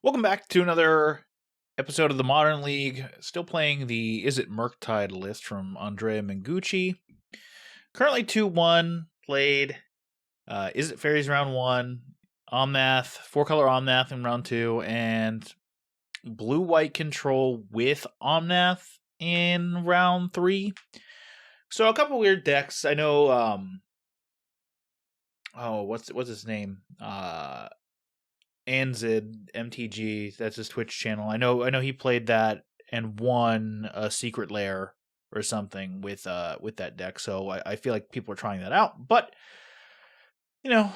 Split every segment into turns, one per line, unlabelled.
Welcome back to another episode of the Modern League. Still playing the Is It Murktide list from Andrea Mengucci. Currently 2-1 played. Is It Fairies round 1, Omnath, 4-color Omnath in round 2, and blue-white control with Omnath in round 3. So a couple weird decks. I know what's his name? Anzid MTG, that's his Twitch channel. I know he played that and won a secret lair or something with that deck. So I feel like people are trying that out. But you know,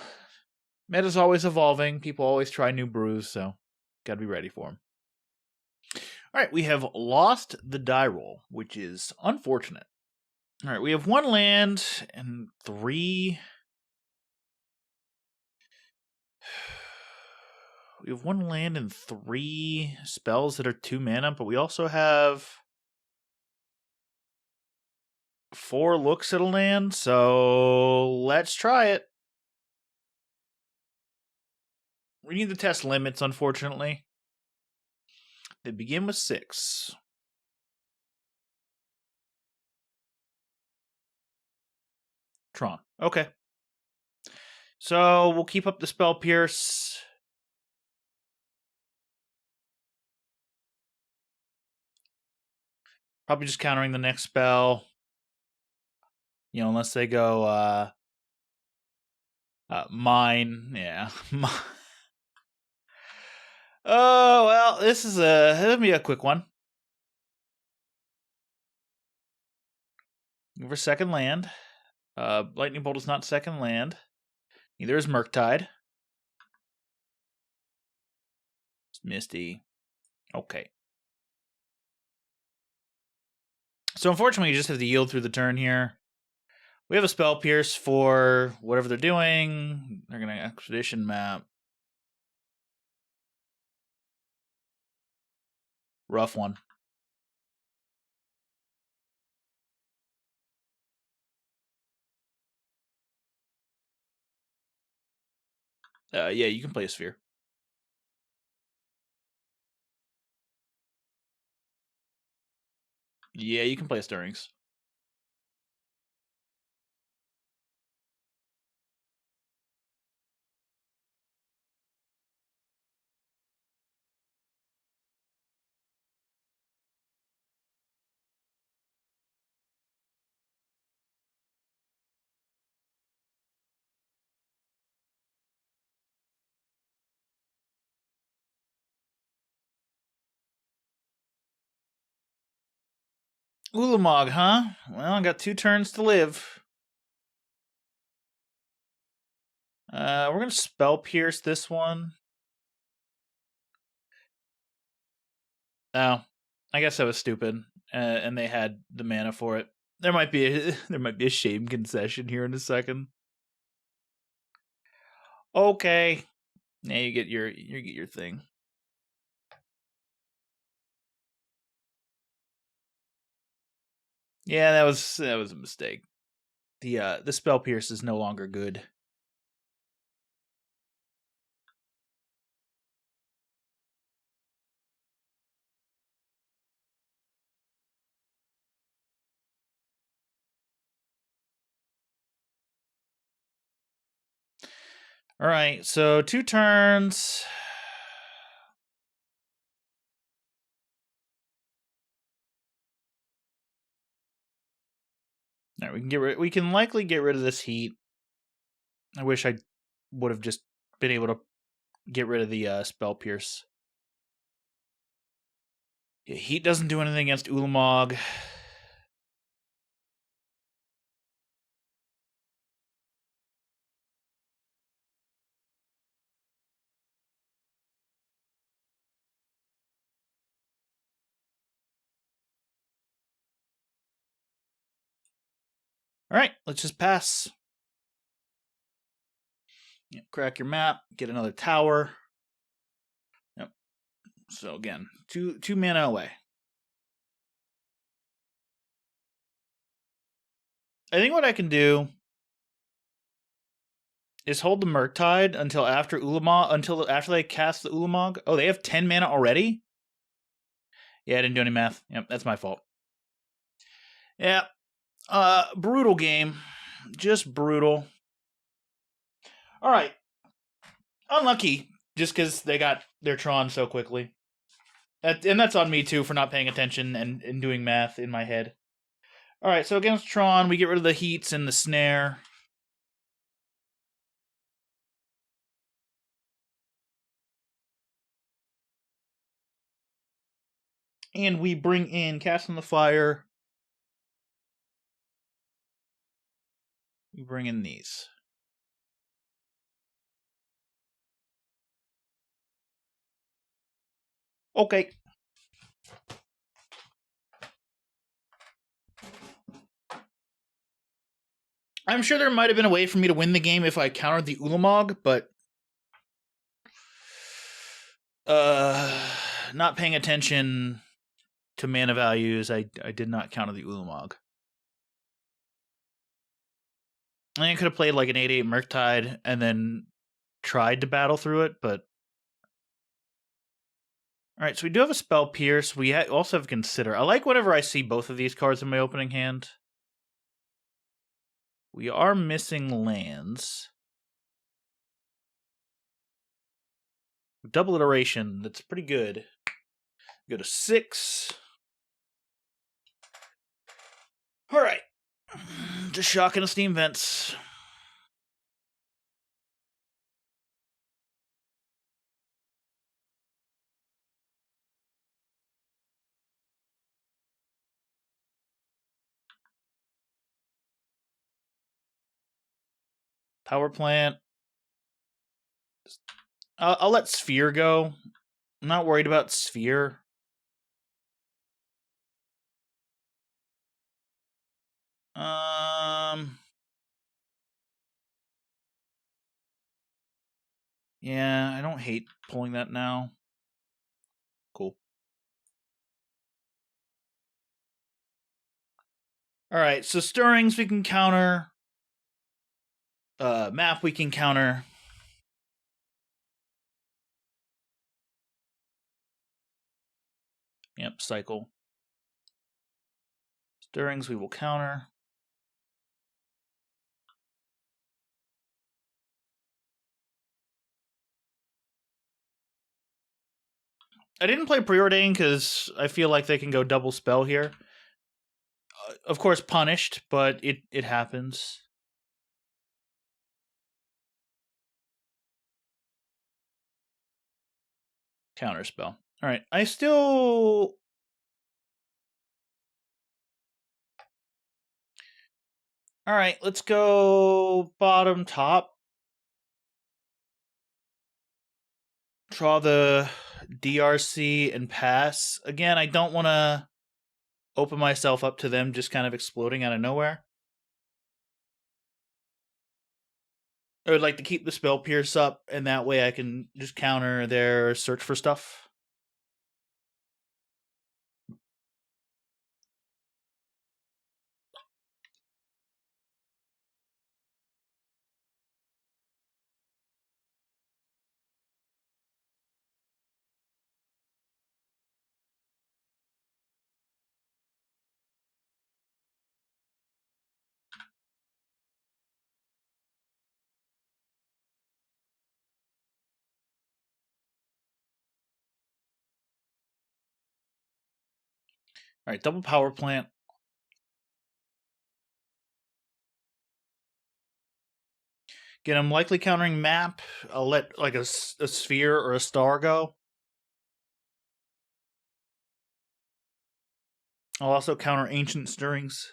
meta's always evolving. People always try new brews, so gotta be ready for them. All right, we have lost the die roll, which is unfortunate. All right, we have 1 land and 3. We have 1 land and 3 spells that are 2 mana, but we also have 4 looks at a land, so let's try it. We need to test limits, unfortunately. They begin with 6. Tron. Okay. So we'll keep up the spell pierce. Probably just countering the next spell. You know, unless they go mine. Yeah. Oh, well, this will be a quick one. For second land. Lightning Bolt is not second land. Neither is Murktide. It's Misty. Okay. So unfortunately, you just have to yield through the turn here. We have a spell pierce for whatever they're doing. They're going to expedition map. Rough one. Yeah, you can play a sphere. Yeah, you can play a stirrings. Ulamog, huh? Well, I got 2 turns to live. We're going to spell pierce this one. Oh, I guess that was stupid. And they had the mana for it. There might be a shame concession here in a second. Okay. Now you get your thing. Yeah, that was a mistake. The spell pierce is no longer good. All right, so 2 turns. All right, we can likely get rid of this heat. I wish I would have just been able to get rid of the spell pierce. Yeah, heat doesn't do anything against Ulamog. All right, let's just pass. Yep, crack your map, get another tower. Yep. So again, two mana away. I think what I can do Is hold the Murktide until after they cast the Ulamog. Oh, they have 10 mana already? Yeah, I didn't do any math. Yep, that's my fault. Yeah. Brutal game. Just brutal. Alright. Unlucky, just because they got their Tron so quickly. And that's on me, too, for not paying attention and doing math in my head. Alright, so against Tron, we get rid of the Heats and the Snare. And we bring in Cast on the Fire. We bring in these. Okay. I'm sure there might have been a way for me to win the game if I countered the Ulamog, but not paying attention to mana values, I did not counter the Ulamog. I think I could have played like an 8/8 Murktide and then tried to battle through it, but alright, so we do have a Spell Pierce. We also have Consider. I like whenever I see both of these cards in my opening hand. We are missing lands. Double Iteration, that's pretty good. Go to 6. Alright. Just shocking the Steam Vents. Power Plant. I'll let Sphere go. I'm not worried about Sphere. Yeah, I don't hate pulling that now. Cool. Alright, so Stirrings we can counter. Map we can counter. Yep, Cycle. Stirrings we will counter. I didn't play Preordain because I feel like they can go double spell here. Of course, punished, but it happens. Counterspell. Alright, I still... Alright, let's go bottom, top. Draw the DRC and pass. Again, I don't want to open myself up to them just kind of exploding out of nowhere. I would like to keep the Spell Pierce up, and that way I can just counter their search for stuff. Alright, double Power Plant. Again, I'm likely countering Map. I'll let like a Sphere or a Star go. I'll also counter Ancient Stirrings.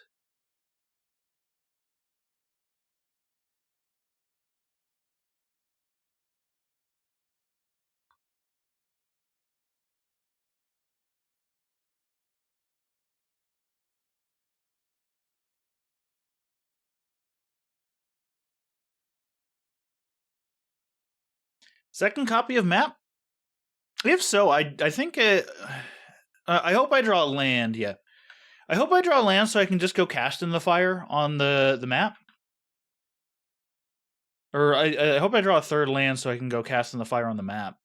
Second copy of Map? If so, I think I hope I draw a land, yeah. I hope I draw a land so I can just go Cast in the Fire on the map. Or I hope I draw a third land so I can go cast in the fire on the map.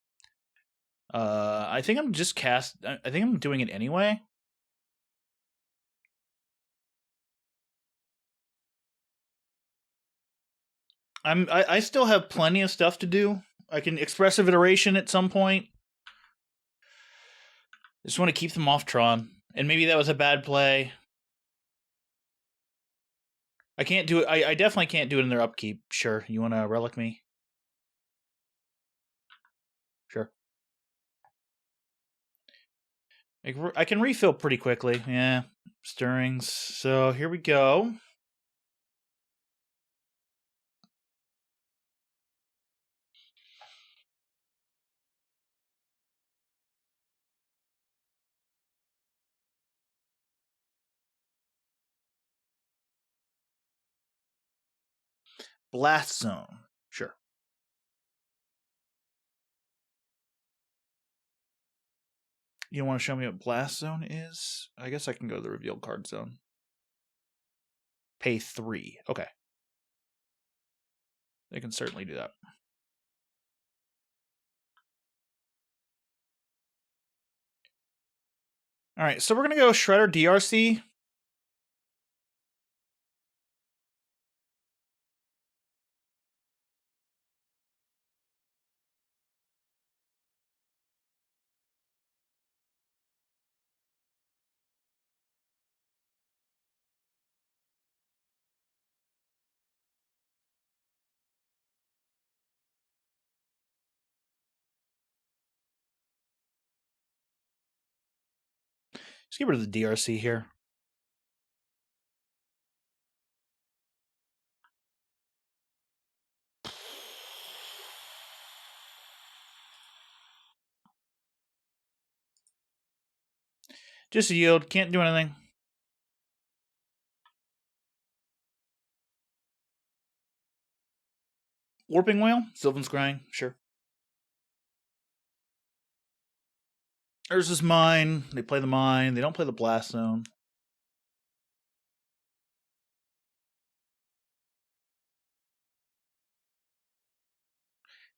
I think I'm just I think I'm doing it anyway. I still have plenty of stuff to do. I can expressive iteration at some point. I just want to keep them off Tron. And maybe that was a bad play. I can't do it. I definitely can't do it in their upkeep. Sure. You want to relic me? Sure. I can refill pretty quickly. Yeah. Stirrings. So here we go. Blast Zone. Sure. You want to show me what Blast Zone is? I guess I can go to the revealed card zone. Pay 3. Okay. They can certainly do that. All right, so we're going to go Shredder DRC. Let's get rid of the DRC here. Just a yield. Can't do anything. Warping Whale? Sylvan Scrying? Sure. There's this mine. They play the mine. They don't play the Blast Zone.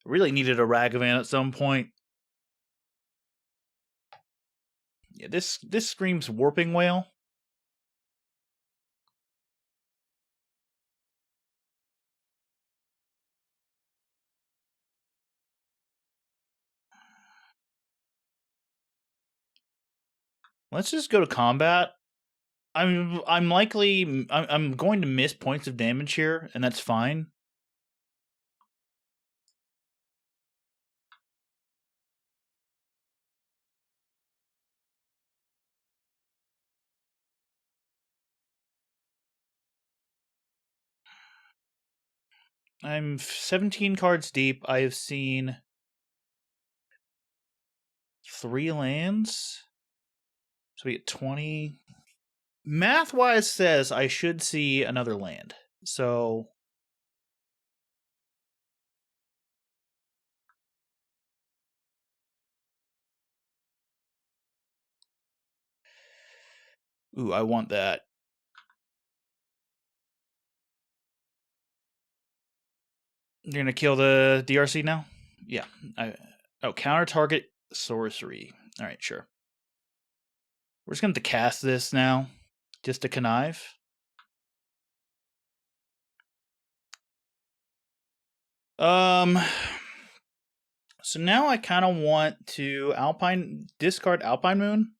Really needed a Ragavan at some point. Yeah, this screams Warping Whale. Let's just go to combat. I'm going to miss points of damage here, and that's fine. I'm 17 cards deep. I have seen 3 lands. So we get 20. Math-wise says I should see another land. So ooh, I want that. You're going to kill the DRC now? Yeah. Counter target sorcery. All right, sure. We're just going to cast this now, just to connive. So now I kind of want to discard Alpine Moon.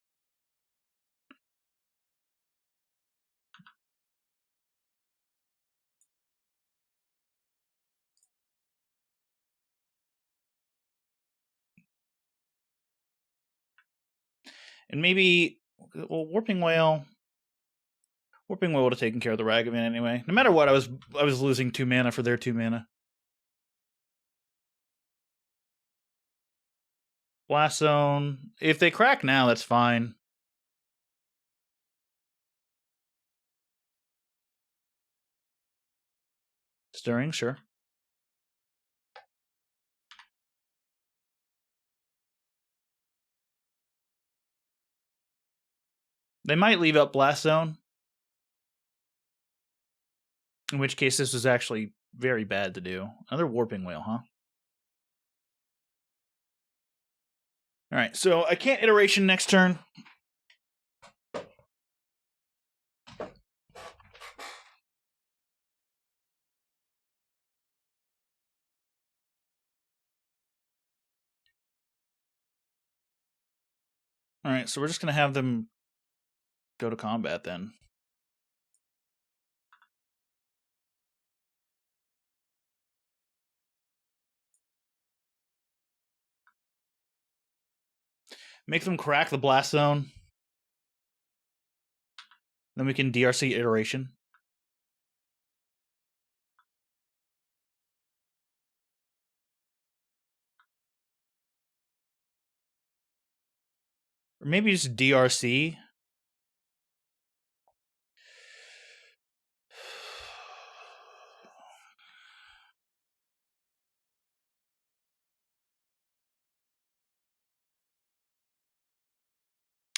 And maybe, well, Warping Whale would have taken care of the Ragavan anyway. No matter what, I was losing 2 mana for their 2 mana. Blast Zone. If they crack now, that's fine. Stirring, sure. They might leave up Blast Zone. In which case, this was actually very bad to do. Another Warping Whale, huh? Alright, so I can't iteration next turn. Alright, so we're just going to have them go to combat then. Make them crack the Blast Zone. Then we can DRC iteration. Or maybe just DRC.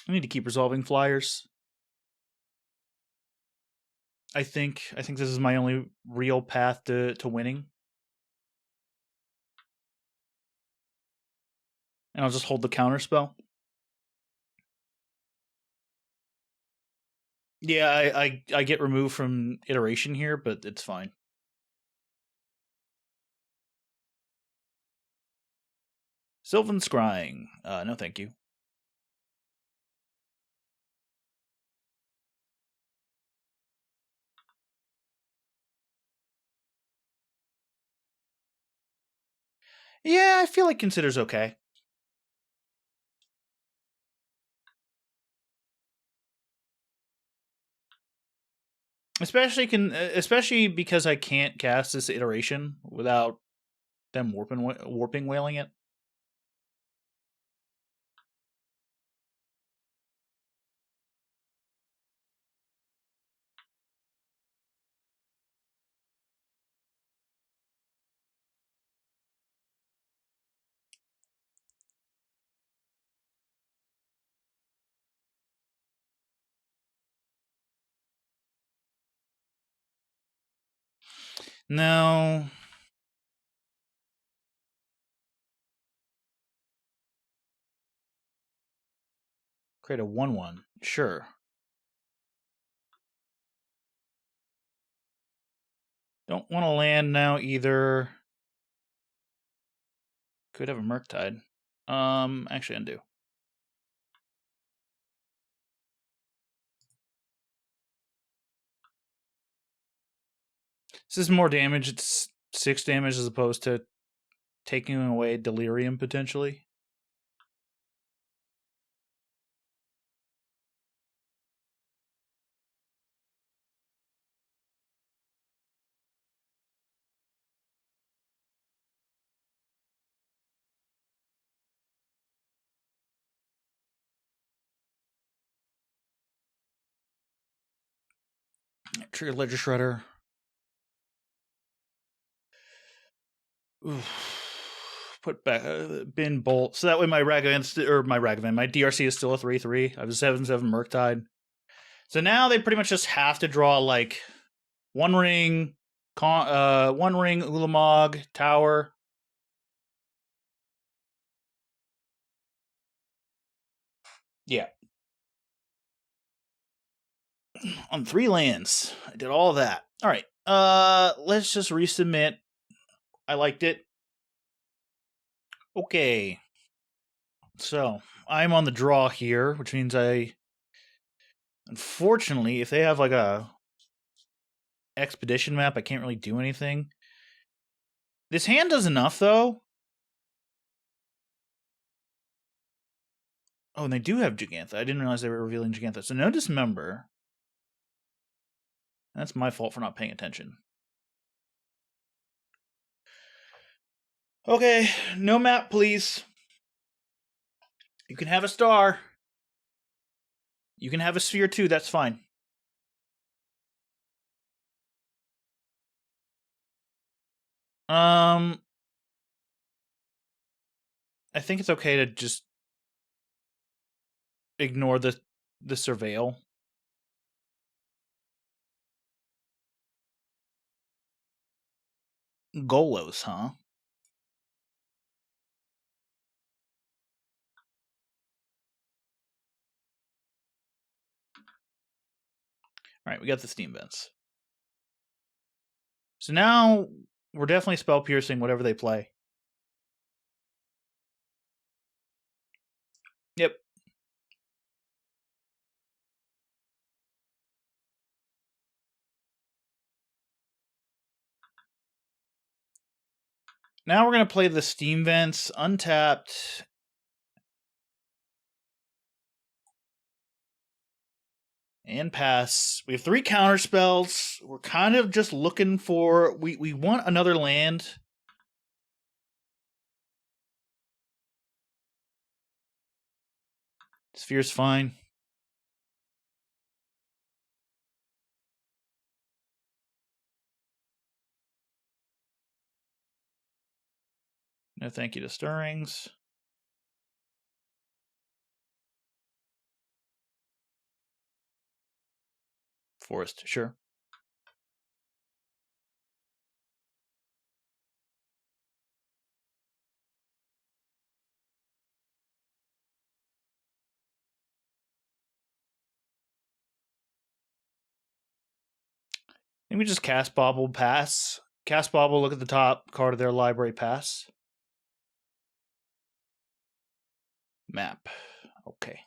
I need to keep resolving flyers. I think this is my only real path to winning. And I'll just hold the counter spell. Yeah, I get removed from iteration here, but it's fine. Sylvan Scrying. No thank you. Yeah, I feel like Consider's okay. Especially because I can't cast this iteration without them warping whaling it. No. Create a 1/1. Sure. Don't want to land now either. Could have a Murktide. Actually undo. This is more damage. It's 6 damage as opposed to taking away Delirium potentially. Trigger Ledger Shredder. Oof. Put back bin bolt. So that way my Ragavan, my DRC is still a 3/3. I have a 7/7 Murktide. So now they pretty much just have to draw like One Ring Ulamog, Tower. Yeah. On 3 lands. I did all that. Alright. Let's just resubmit. I liked it. Okay. So, I'm on the draw here, which means unfortunately, if they have like a expedition map, I can't really do anything. This hand does enough, though. Oh, and they do have Gigantha. I didn't realize they were revealing Gigantha. So no Dismember. That's my fault for not paying attention. Okay, no map, please. You can have a star. You can have a sphere too, that's fine. I think it's okay to just ignore the surveil. Golos, huh? Alright, we got the Steam Vents. So now we're definitely spell piercing whatever they play. Yep. Now we're going to play the Steam Vents, untapped. And pass. We have 3 counter spells. We're kind of just looking for... We want another land. Sphere's fine. No thank you to Stirrings. Forest, sure. Maybe just cast Bauble, pass. Cast Bauble, look at the top card of their library, pass. Map. Okay.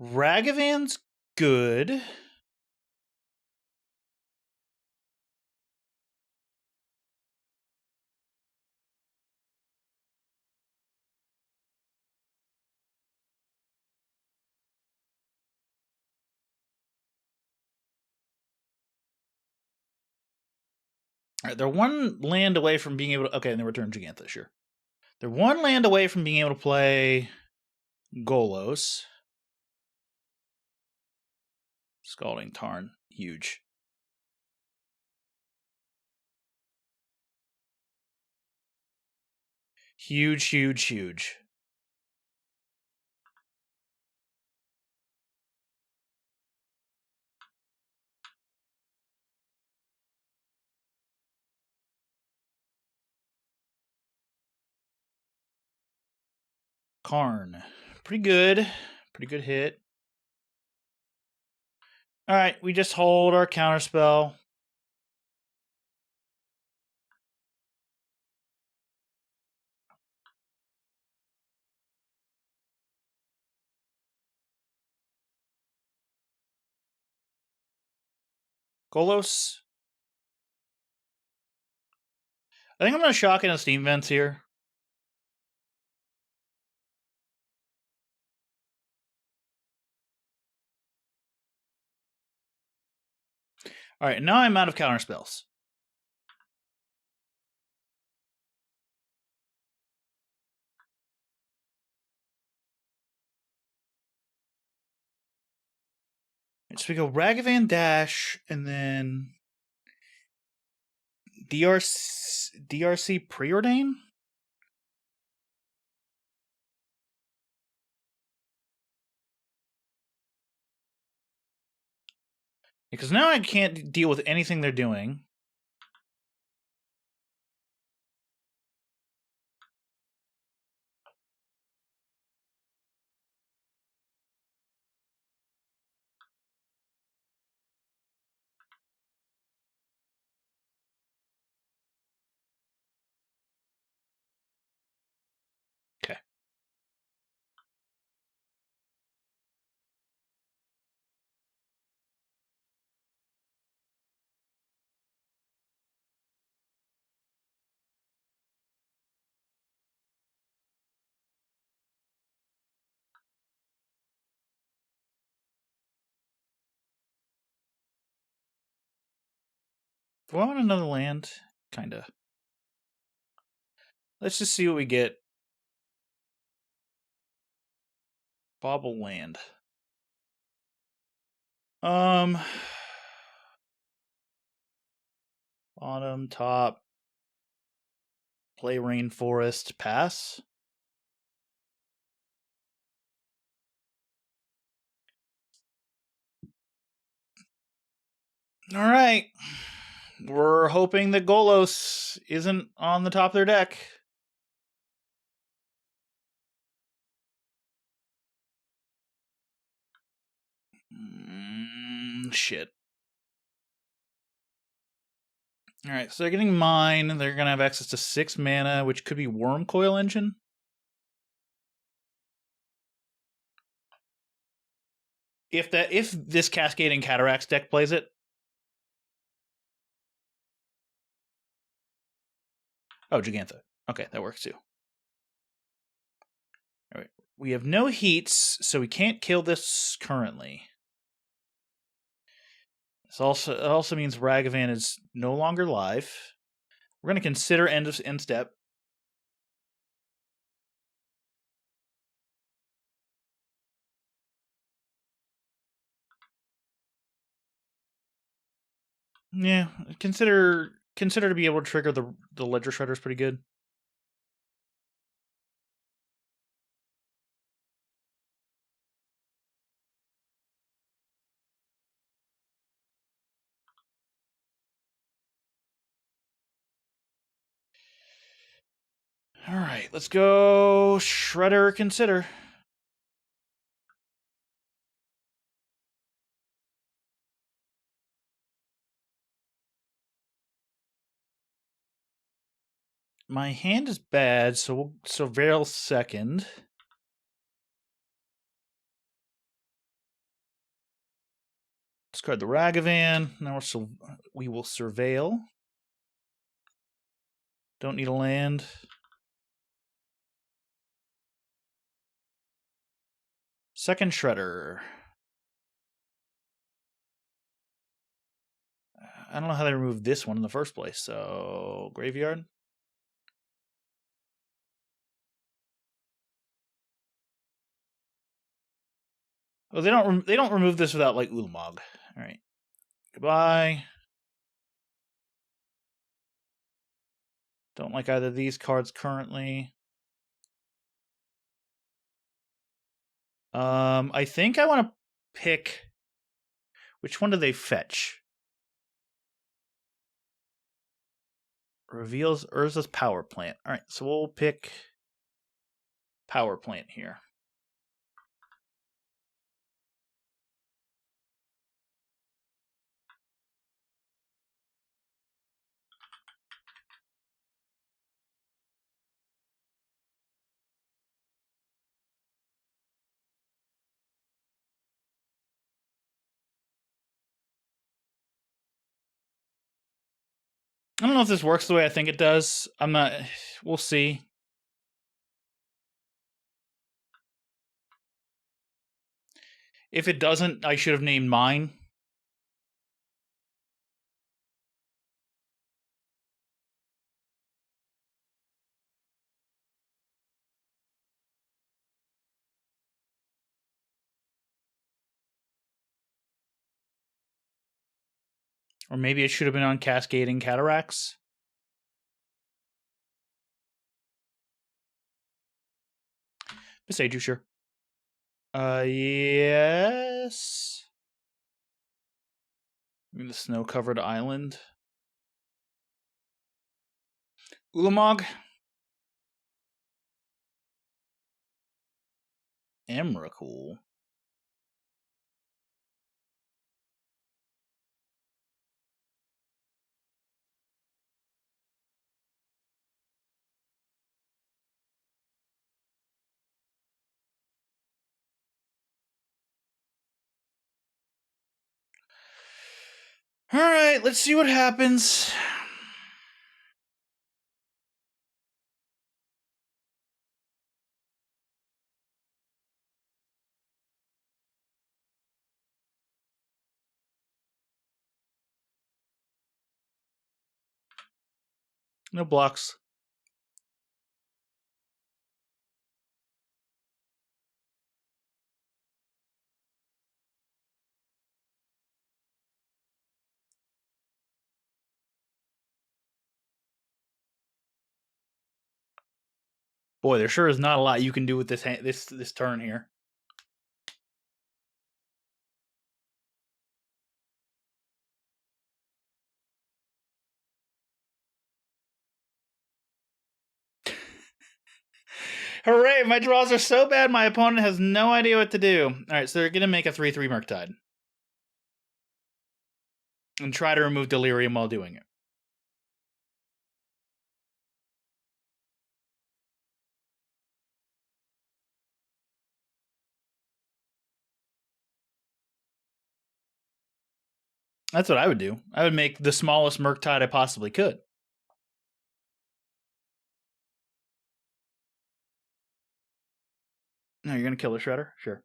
Ragavan's good. All right, they're 1 land away from being able to... Okay, and they return Gigantha, sure. They're 1 land away from being able to play Golos. Scalding Tarn, huge. Huge, huge, huge. Karn. Pretty good. Pretty good hit. Alright, we just hold our counterspell. Golos. I think I'm going to shock in a Steam Vents here. Alright, now I'm out of counterspells. So we go Ragavan Dash, and then DRC Preordain? Because now I can't deal with anything they're doing. Okay. Do I want another land? Kinda. Let's just see what we get. Bauble land. Bottom, top. Play Rainforest, pass. All right. We're hoping that Golos isn't on the top of their deck. Shit. All right, so they're getting mine. They're gonna have access to 6 mana, which could be Wormcoil Engine. If this Cascading Cataracts deck plays it. Oh, Gigantha. Okay, that works too. All right, we have no heats, so we can't kill this currently. It also means Ragavan is no longer live. We're going to consider end step. Yeah, consider to be able to trigger the Ledger Shredder is pretty good. All right, let's go Shredder consider. My hand is bad, so we'll surveil second. Discard the Ragavan. Now we will surveil. Don't need a land. Second Shredder. I don't know how they removed this one in the first place. So graveyard. Oh, they don't remove this without like Ulamog. All right. Goodbye. Don't like either of these cards currently. I think I want to pick. Which one do they fetch? Reveals Urza's Power Plant. All right, so we'll pick Power Plant here. I don't know if this works the way I think it does. I'm not. We'll see. If it doesn't, I should have named mine. Or maybe it should have been on Cascading Cataracts. Beseju, sure. Yes. The snow-covered island. Ulamog. Emrakul. All right, let's see what happens. No blocks. Boy, there sure is not a lot you can do with this turn here. Hooray, my draws are so bad my opponent has no idea what to do. Alright, so they're going to make a 3/3 Murktide. And try to remove Delirium while doing it. That's what I would do. I would make the smallest Murktide I possibly could. No, you're going to kill the Shredder? Sure.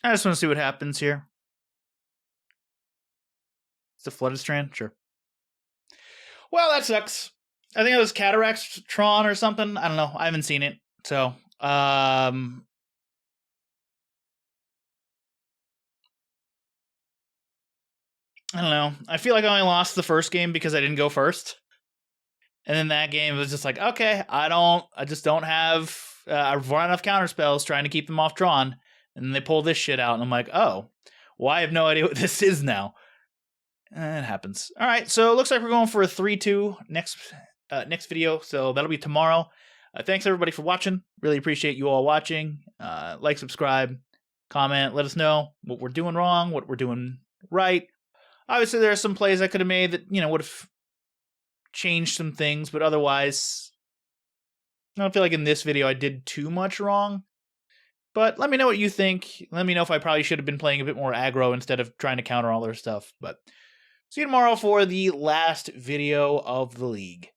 I just want to see what happens here. It's a Flooded Strand? Sure. Well, that sucks. I think it was Cataract Tron or something. I don't know. I haven't seen it. So, I don't know. I feel like I only lost the first game because I didn't go first. And then that game was just like, okay, I just don't have, I've run enough counter spells trying to keep them off drawn. And then they pull this shit out, and I'm like, oh, well, I have no idea what this is now. It happens. All right, so it looks like we're going for a 3-2 next video, so that'll be tomorrow. Thanks, everybody, for watching. Really appreciate you all watching. Like, subscribe, comment, let us know what we're doing wrong, what we're doing right. Obviously, there are some plays I could have made that, would have changed some things, but otherwise, I don't feel like in this video I did too much wrong. But let me know what you think. Let me know if I probably should have been playing a bit more aggro instead of trying to counter all their stuff. But see you tomorrow for the last video of the league.